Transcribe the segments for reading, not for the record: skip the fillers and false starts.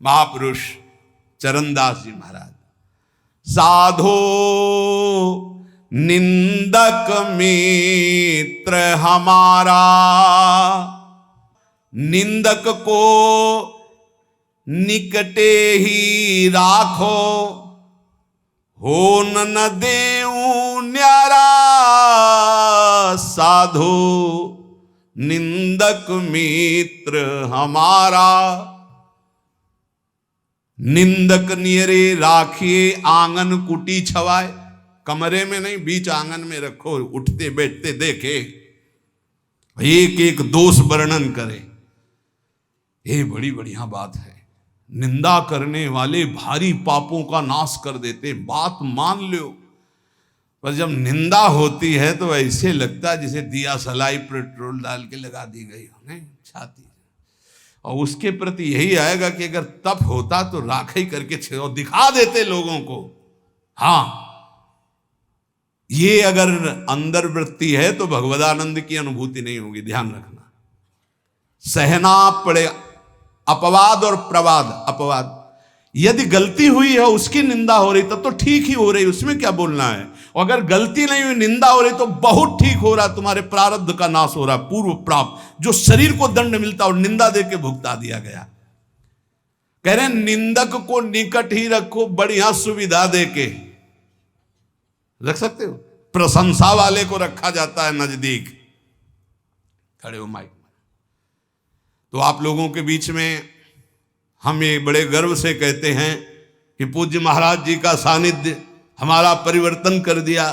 महापुरुष चरणदास जी महाराज, साधो निंदक मित्र हमारा, निंदक को निकटे ही राखो, हो न देऊं न्यारा, साधो निंदक मित्र हमारा। निंदक नियरे राखिए आंगन कुटी छवाए, कमरे में नहीं बीच आंगन में रखो, उठते बैठते देखे, एक एक दोष वर्णन करे, ये बड़ी बढ़िया बात है। निंदा करने वाले भारी पापों का नाश कर देते, बात मान लो। पर जब निंदा होती है तो ऐसे लगता है जैसे दिया सलाई पेट्रोल डाल के लगा दी गई हो, नहीं छाती। और उसके प्रति यही आएगा कि अगर तप होता तो राखी करके और दिखा देते लोगों को। हाँ, ये अगर अंदर वृत्ति है तो भगवदानंद की अनुभूति नहीं होगी, ध्यान रखना। सहना पड़े अपवाद और प्रवाद। अपवाद यदि गलती हुई है उसकी निंदा हो रही तब तो ठीक ही हो रही, उसमें क्या बोलना है। और अगर गलती नहीं हुई निंदा हो रही तो बहुत ठीक हो रहा, तुम्हारे प्रारब्ध का नाश हो रहा, पूर्व प्राप्त जो शरीर को दंड मिलता और निंदा दे के भुगता दिया गया। कह रहे निंदक को निकट ही रखो, बढ़िया सुविधा दे के रख सकते हो। प्रशंसा वाले को रखा जाता है नजदीक, खड़े हो माइक में। तो आप लोगों के बीच में हम ये बड़े गर्व से कहते हैं कि पूज्य महाराज जी का सानिध्य हमारा परिवर्तन कर दिया।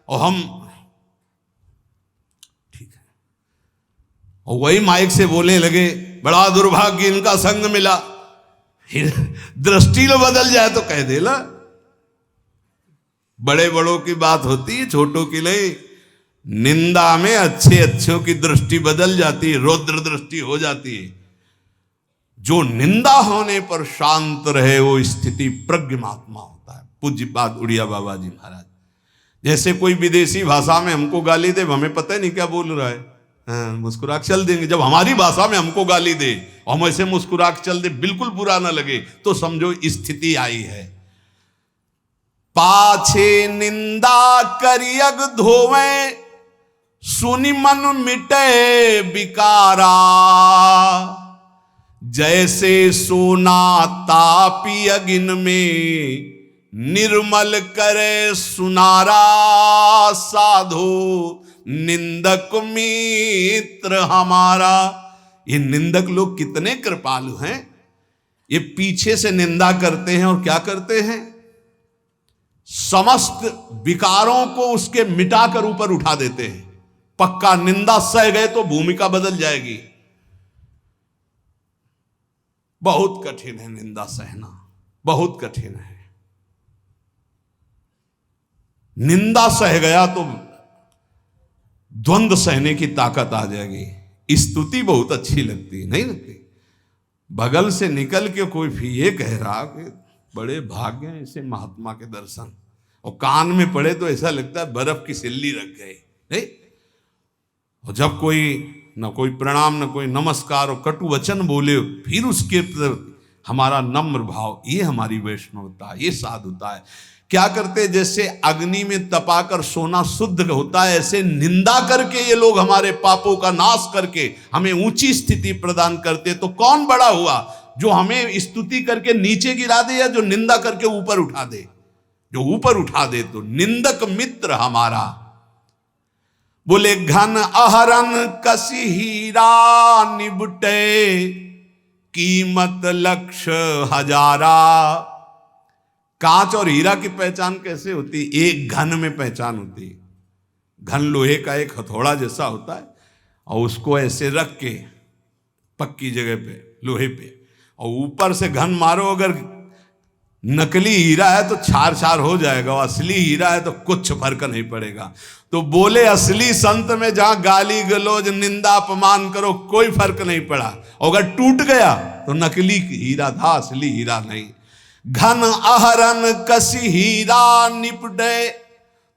और हम ठीक है, और वही माइक से बोलने लगे बड़ा दुर्भाग्य इनका संग मिला। दृष्टि लो बदल जाए तो कह दे ला, बड़े बड़ों की बात होती है, छोटों की नहीं। निंदा में अच्छे अच्छों की दृष्टि बदल जाती है, रौद्र दृष्टि हो जाती है। जो निंदा होने पर शांत रहे वो स्थिति प्रज्ञ महात्मा होता है। पूज्य बात उड़िया बाबा जी महाराज, जैसे कोई विदेशी भाषा में हमको गाली दे, हमें पता ही नहीं क्या बोल रहा है, मुस्कुरा के चल देंगे। जब हमारी भाषा में हमको गाली दे और हम ऐसे मुस्कुरा के चल दे, बिल्कुल बुरा ना लगे, तो समझो स्थिति आई है। पाछे निंदा करियग धोवे, सुनि मन मिटे विकारा, जैसे सोना तापी अगिन में, निर्मल करे सुनारा, साधो निंदक मित्र हमारा। ये निंदक लोग कितने कृपालु हैं। ये पीछे से निंदा करते हैं और क्या करते हैं, समस्त विकारों को उसके मिटाकर ऊपर उठा देते हैं। पक्का निंदा सह गए तो भूमिका बदल जाएगी। बहुत कठिन है निंदा सहना, बहुत कठिन है। निंदा सह गया तो द्वंद्व सहने की ताकत आ जाएगी। स्तुति बहुत अच्छी लगती, नहीं लगती। बगल से निकल के कोई भी ये कह रहा कि बड़े भाग्य हैं ऐसे महात्मा के दर्शन, और कान में पड़े तो ऐसा लगता है बर्फ की सिल्ली रख गई, नहीं। और जब कोई न कोई प्रणाम न कोई नमस्कार और कटु वचन बोले, फिर उसके हमारा नम्र भाव, ये हमारी वैष्णवता, ये साधुता है। क्या करते, जैसे अग्नि में तपाकर सोना शुद्ध होता है, ऐसे निंदा करके ये लोग हमारे पापों का नाश करके हमें ऊंची स्थिति प्रदान करते। तो कौन बड़ा हुआ, जो हमें स्तुति करके नीचे गिरा दे या जो निंदा करके ऊपर उठा दे। जो ऊपर उठा दे तो निंदक मित्र हमारा। बोले घन अहरन कसी हीरा, निबटे कीमत लक्ष्य हजारा। कांच और हीरा की पहचान कैसे होती, एक घन में पहचान होती। घन लोहे का एक हथौड़ा जैसा होता है, और उसको ऐसे रख के पक्की जगह पे लोहे पे, और ऊपर से घन मारो। अगर नकली हीरा है तो छार छार हो जाएगा, और असली हीरा है तो कुछ फर्क नहीं पड़ेगा। तो बोले असली संत में जहां गाली गलौज निंदा अपमान करो कोई फर्क नहीं पड़ा, अगर टूट गया तो नकली हीरा था, असली हीरा नहीं। घन अहरन कसी हीरा, निपटे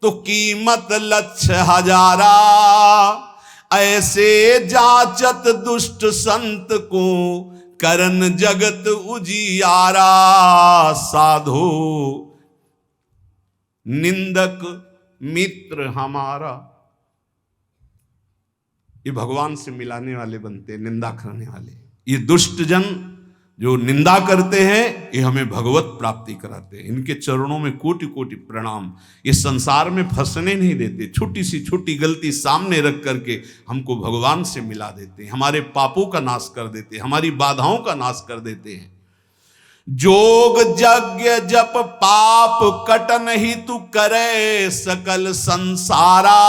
तो कीमत लक्ष्य हजारा। ऐसे जांचत दुष्ट संत को करन जगत उजियारा, साधो निंदक मित्र हमारा। ये भगवान से मिलाने वाले बनते हैं, निंदा करने वाले। ये दुष्ट जन जो निंदा करते हैं, ये हमें भगवत प्राप्ति कराते हैं। इनके चरणों में कोटि कोटि प्रणाम। ये संसार में फंसने नहीं देते, छोटी सी छोटी गलती सामने रख करके हमको भगवान से मिला देते हैं, हमारे पापों का नाश कर देते हैं, हमारी बाधाओं का नाश कर देते हैं। जोग यज्ञ जप पाप कटन ही तू करे सकल संसारा,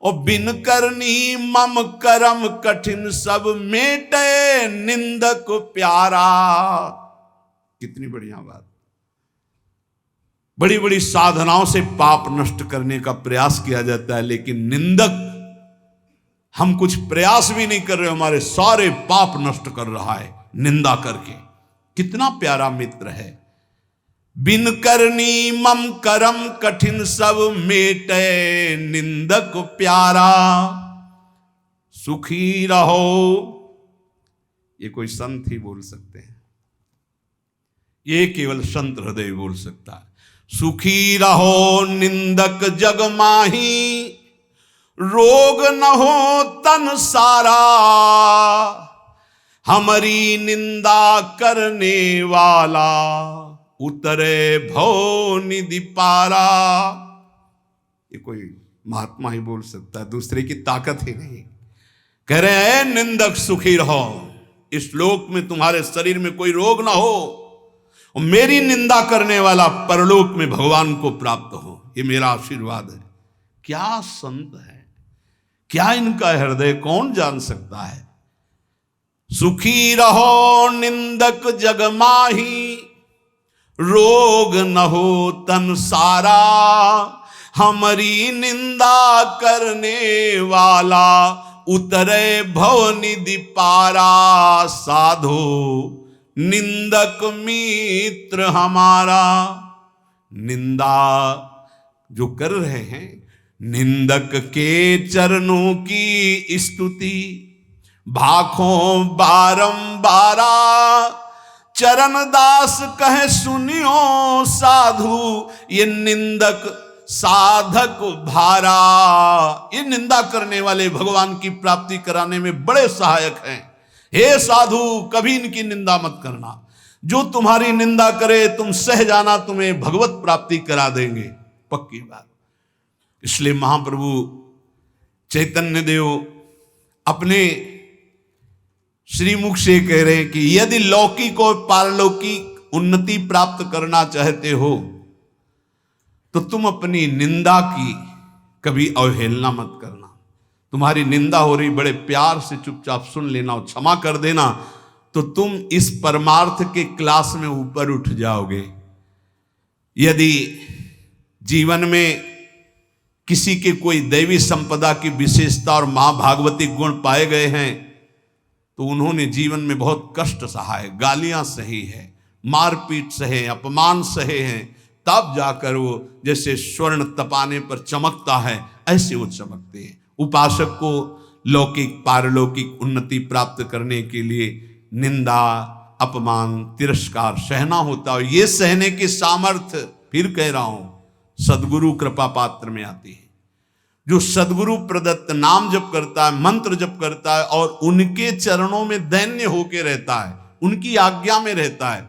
और बिन करनी मम करम कठिन सब मेटे निंदक प्यारा। कितनी बढ़िया बात। बड़ी बड़ी साधनाओं से पाप नष्ट करने का प्रयास किया जाता है, लेकिन निंदक, हम कुछ प्रयास भी नहीं कर रहे, हमारे सारे पाप नष्ट कर रहा है निंदा करके। कितना प्यारा मित्र है। बिन करनी मम करम कठिन सब मेटे निंदक प्यारा, सुखी रहो। ये कोई संत ही बोल सकते हैं, ये केवल संत हृदय बोल सकता है। सुखी रहो निंदक जग माही, रोग न हो तन सारा, हमारी निंदा करने वाला उतरे भव निधि पारा। ये कोई महात्मा ही बोल सकता है, दूसरे की ताकत ही नहीं। कह रहे हैं निंदक सुखी रहो, इस लोक में तुम्हारे शरीर में कोई रोग ना हो, और मेरी निंदा करने वाला परलोक में भगवान को प्राप्त हो। ये मेरा आशीर्वाद है। क्या संत है, क्या इनका हृदय कौन जान सकता है। सुखी रहो निंदक जग माही, रोग न हो तन सारा, हमारी निंदा करने वाला उतरे भव निधि पारा, साधो निंदक मित्र हमारा। निंदा जो कर रहे हैं, निंदक के चरणों की स्तुति भाखों बारंबारा, चरण दास कहे सुनियो साधु, ये निंदक साधक भारा। ये निंदा करने वाले भगवान की प्राप्ति कराने में बड़े सहायक हैं। हे साधु, कभी इनकी निंदा मत करना। जो तुम्हारी निंदा करे तुम सह जाना, तुम्हें भगवत प्राप्ति करा देंगे, पक्की बात। इसलिए महाप्रभु चैतन्य देव अपने श्रीमुख से कह रहे हैं कि यदि लौकिक और पारलौकिक उन्नति प्राप्त करना चाहते हो तो तुम अपनी निंदा की कभी अवहेलना मत करना। तुम्हारी निंदा हो रही, बड़े प्यार से चुपचाप सुन लेना और क्षमा कर देना, तो तुम इस परमार्थ के क्लास में ऊपर उठ जाओगे। यदि जीवन में किसी के कोई दैवी संपदा की विशेषता और मां भागवती गुण पाए गए हैं, तो उन्होंने जीवन में बहुत कष्ट सहा है, गालियां सही है, मारपीट सहे, अपमान सहे हैं, तब जाकर वो जैसे स्वर्ण तपाने पर चमकता है, ऐसे वो चमकते हैं। उपासक को लौकिक पारलौकिक उन्नति प्राप्त करने के लिए निंदा, अपमान, तिरस्कार सहना होता है। ये सहने की सामर्थ्य, फिर कह रहा हूं, सद्गुरु कृपा पात्र में आती है। जो सद्गुरु प्रदत्त नाम जप करता है, मंत्र जप करता है और उनके चरणों में दैन्य होके रहता है, उनकी आज्ञा में रहता है,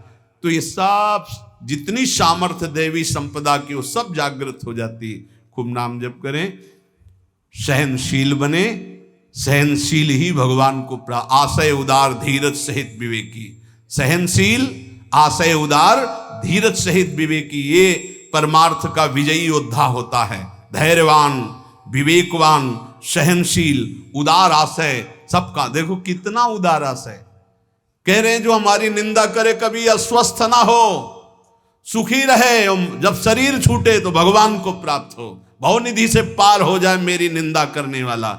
तो ये सब जितनी सामर्थ्य देवी संपदा की वो सब जागृत हो जाती है। खूब नाम जप करें, सहनशील बने, सहनशील ही भगवान को आशय उदार धीरज सहित विवेकी। सहनशील, आशय उदार, धीरज सहित विवेकी, ये परमार्थ का विजयी योद्धा होता है। धैर्यवान, विवेकवान, सहनशील, उदार आशय, सबका। देखो कितना उदार आशय। कह रहे हैं जो हमारी निंदा करे कभी अस्वस्थ ना हो, सुखी रहे, जब शरीर छूटे तो भगवान को प्राप्त हो, भवनिधि से पार हो जाए मेरी निंदा करने वाला।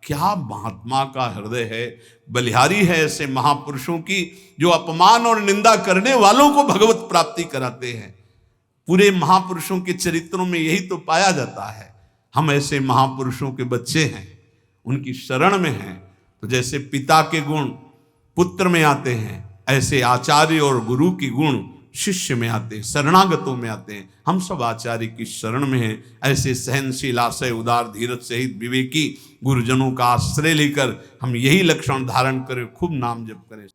क्या महात्मा का हृदय है, बलिहारी है ऐसे महापुरुषों की, जो अपमान और निंदा करने वालों को भगवत प्राप्ति कराते हैं। पूरे महापुरुषों के चरित्रों में यही तो पाया जाता है। हम ऐसे महापुरुषों के बच्चे हैं, उनकी शरण में हैं। तो जैसे पिता के गुण, पुत्र में आते हैं, ऐसे आचार्य और गुरु की गुण शिष्य में आते हैं, शरणागतों में आते हैं। हम सब आचार्य की शरण में हैं। ऐसे सहनशील, आशय, उदार, धीरज सहित विवेकी गुरुजनों का आश्रय लेकर हम यही लक्षण धारण करें, खूब नाम जप करें।